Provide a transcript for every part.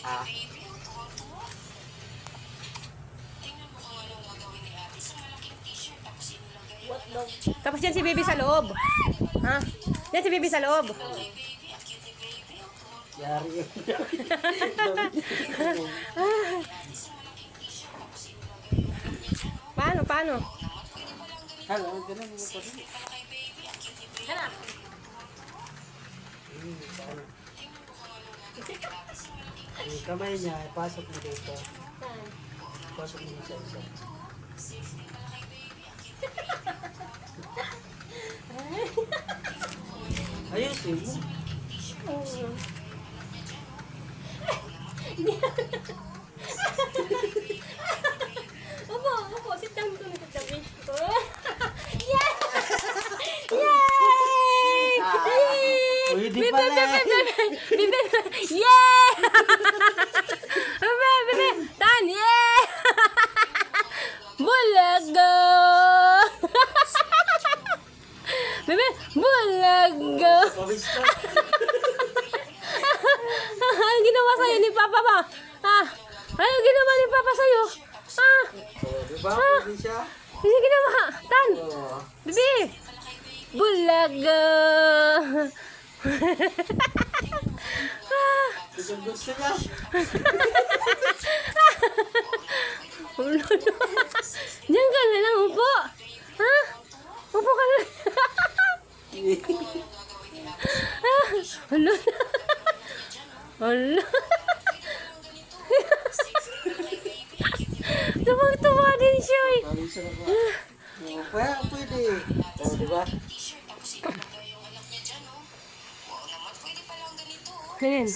Ah. Tapos yan si baby sa loob. Ha? Yan si baby sa loob. Yari yun. Paano? Ano, ganun mo pa rin. Hanap. Paano? Yung kamay niya, ipasok mo dito. Pasok mo sa isa. Ayusin mo. Opo, sit down ko nito tabi. Yay! Yay! Pwede pala. Bibi! Yay! Bibi! Tan! Yay! Bulaga! Bibi! Bulaga! Pawis ka. Ano ginawa sa'yo ni Papa ba? Ano ginawa ni Papa sa'yo? Diba? Pwede siya? Ano ginawa? Tan! Oo. Bibi! Bulaga! Gusto niya. Diyan ka na lang, upo. Ha? Upo ka na. Hala. Hala. Tumang-tuwa din siya eh. Pawis ka ba? Pwede. Oo, diba? Ganyan.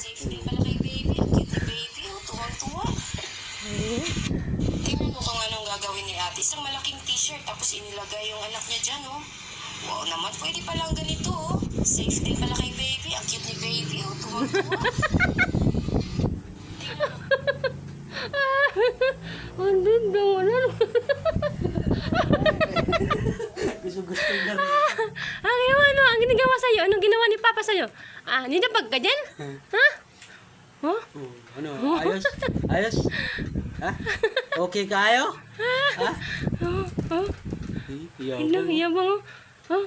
Tingnan mo kung anong gagawin ni ate. Isang malaking t-shirt tapos inilagay yung anak niya dyan, oh. Wow naman, pwede palang ganito, oh. Safe din pala kay baby. Ang cute ni baby, oh. Tuwang-tuwa. Ang ganda mo na. Gusto niya. Ang ginawa, ano? Ang ginagawa sa'yo? Anong ginawa ni Papa sa'yo? Ninapag ka dyan? Ha? Oh? Ano? Ayos? Ayos? Ha? Okay kayo? Ha? Oh? Iyaw Ano? mo. Iyabang mo? Oh?